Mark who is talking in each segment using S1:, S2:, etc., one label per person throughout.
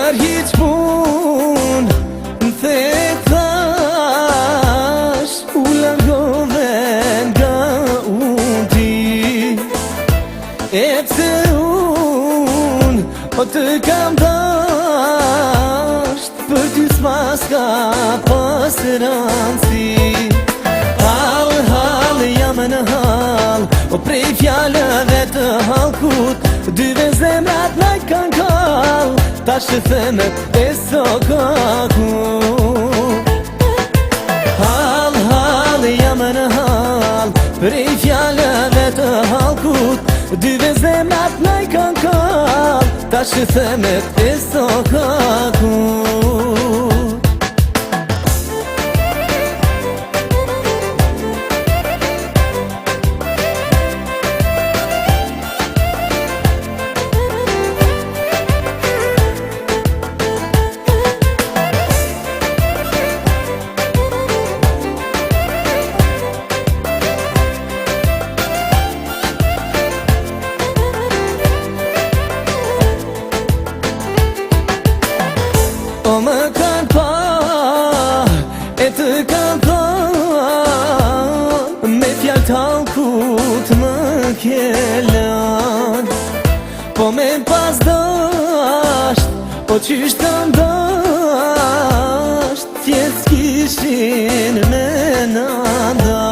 S1: për hiq pun më thash u largove nga unë ti e pse unë o të kam dasht për ty s'pas ka pas rëndësi. Hal jam në hal o prej fjallëve të halkut dyve zemrat naj kanë kall ta që themet e so kaku. Hal jam në hal prej fjallëve të halkut dyve zemrat naj kanë kall ta që themet e so kaku. O më kanë pa, e të kanë pa me fjallë talkut më kjelan po me pas dasht, po qysht të ndasht tjetë s'kishin me nanda.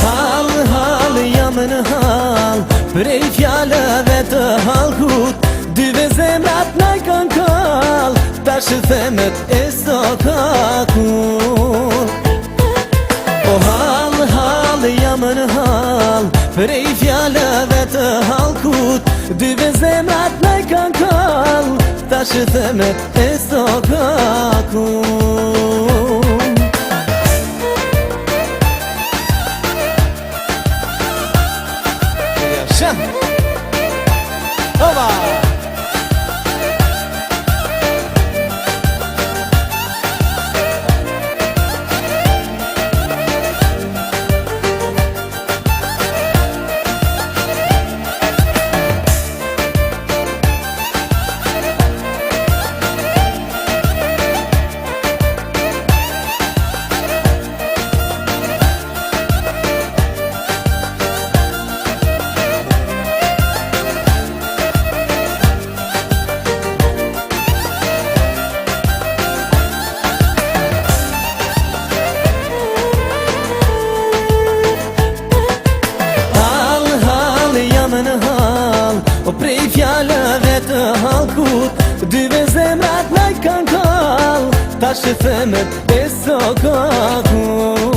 S1: Hal jam në hal prej fjallëve të halkut dyve zemrat naj kanë kall ta që themet e so kakun. O hal jam në hal prej fjallëve të halkut dyve zemrat naj kanë kall ta që themet e so kakun. Shëm Ova në hal o prej fjallëve të halkut dyve zemrat naj kanë kall ta që themet e so kakun.